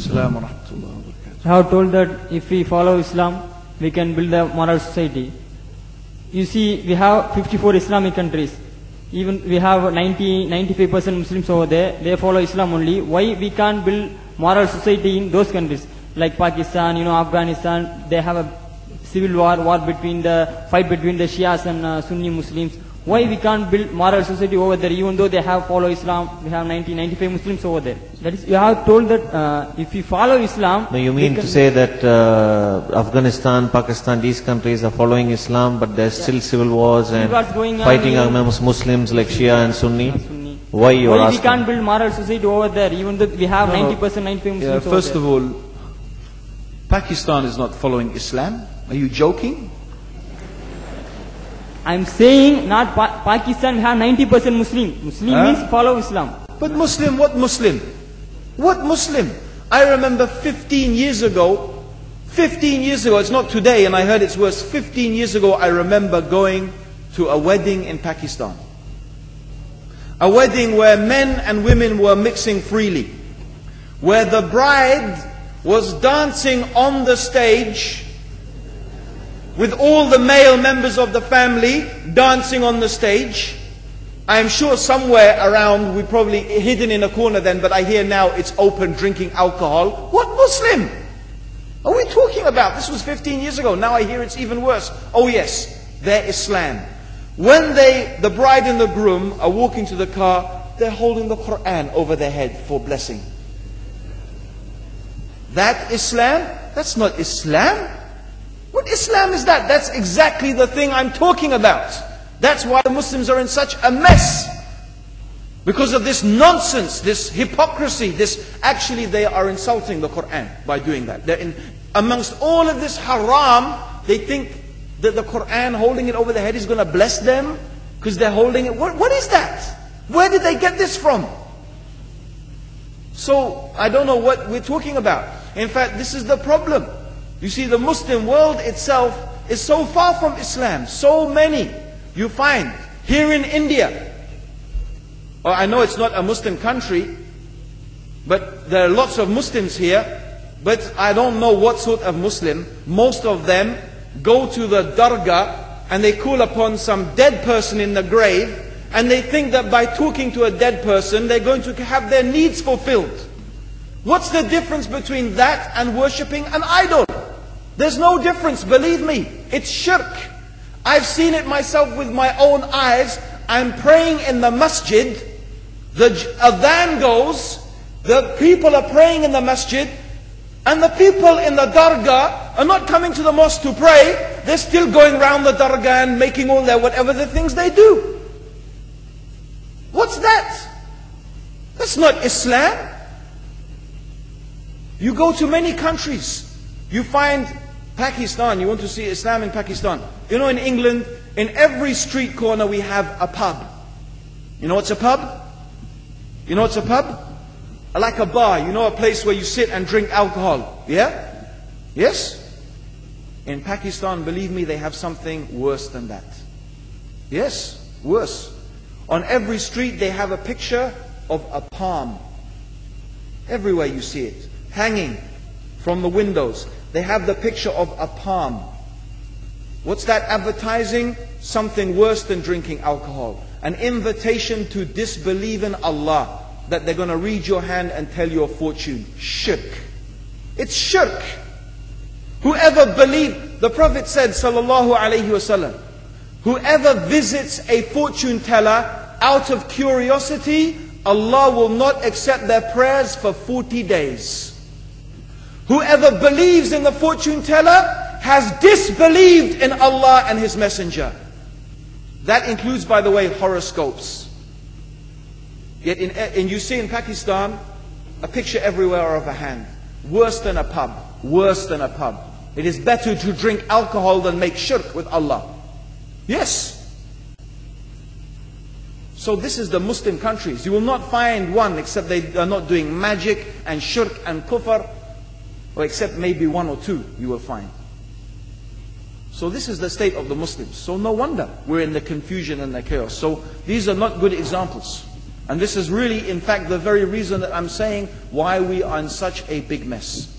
Assalam wa rahmatullahi wa barakatuh. I have told that if we follow Islam, we can build a moral society. You see, we have 54 Islamic countries. Even we have 95% Muslims over there. They follow Islam only. Why we can't build moral society in those countries? Like Pakistan, Afghanistan, they have a civil war between fight between the Shias and Sunni Muslims. Why we can't build moral society over there, even though they have follow Islam? We have 95 Muslims over there. That is, you have told that if we follow Islam. No, you mean to say that Afghanistan, Pakistan, these countries are following Islam, but there's still civil wars and fighting amongst Muslims like Shia and Sunni? Why you are asking? We can't build moral society over there, even though we have 90%, 95 Muslims over there? First of all, Pakistan is not following Islam. Are you joking? I'm saying not Pakistan, we have 90% Muslim. Muslim means follow Islam. But Muslim, what Muslim? What Muslim? I remember 15 years ago, it's not today and I heard it's worse. 15 years ago I remember going to a wedding in Pakistan. A wedding where men and women were mixing freely. Where the bride was dancing on the stage with all the male members of the family dancing on the stage. I am sure somewhere around, we probably hidden in a corner then, but I hear now it's open, drinking alcohol. What Muslim are we talking about? This was 15 years ago. Now I hear it's even worse. Oh yes, their Islam. When the bride and the groom are walking to the car, they're holding the Quran over their head for blessing. That Islam? That's not Islam. What Islam is that? That's exactly the thing I'm talking about. That's why the Muslims are in such a mess. Because of this nonsense, this hypocrisy, actually they are insulting the Quran by doing that. Amongst all of this haram, they think that the Quran, holding it over their head, is going to bless them because they're holding it. What is that? Where did they get this from? So, I don't know what we're talking about. In fact, this is the problem. You see, the Muslim world itself is so far from Islam. So many you find here in India. Or I know it's not a Muslim country, but there are lots of Muslims here. But I don't know what sort of Muslim. Most of them go to the dargah and they call upon some dead person in the grave, and they think that by talking to a dead person they're going to have their needs fulfilled. What's the difference between that and worshipping an idol? There's no difference, believe me. It's shirk. I've seen it myself with my own eyes. I'm praying in the masjid. The adhan goes. The people are praying in the masjid. And the people in the dargah are not coming to the mosque to pray. They're still going around the dargah and making all their whatever the things they do. What's that? That's not Islam. You go to many countries. You find Pakistan, you want to see Islam in Pakistan. You know, in England, in every street corner we have a pub. You know what's a pub? You know what's a pub? Like a bar, you know, a place where you sit and drink alcohol. Yeah? Yes? In Pakistan, believe me, they have something worse than that. Yes, worse. On every street they have a picture of a palm. Everywhere you see it, hanging from the windows. They have the picture of a palm. What's that advertising? Something worse than drinking alcohol. An invitation to disbelieve in Allah. That they're going to read your hand and tell your fortune. Shirk. It's shirk. Whoever believes, the Prophet said, sallallahu alaihi wasallam, whoever visits a fortune teller out of curiosity, Allah will not accept their prayers for 40 days. Whoever believes in the fortune teller has disbelieved in Allah and His Messenger. That includes, by the way, horoscopes. Yet you see in Pakistan a picture everywhere of a hand. Worse than a pub. Worse than a pub. It is better to drink alcohol than make shirk with Allah. Yes. So this is the Muslim countries. You will not find one except they are not doing magic and shirk and kufr. Or except maybe one or two you will find. So this is the state of the Muslims. So no wonder we're in the confusion and the chaos. So these are not good examples. And this is really, in fact, the very reason that I'm saying why we are in such a big mess.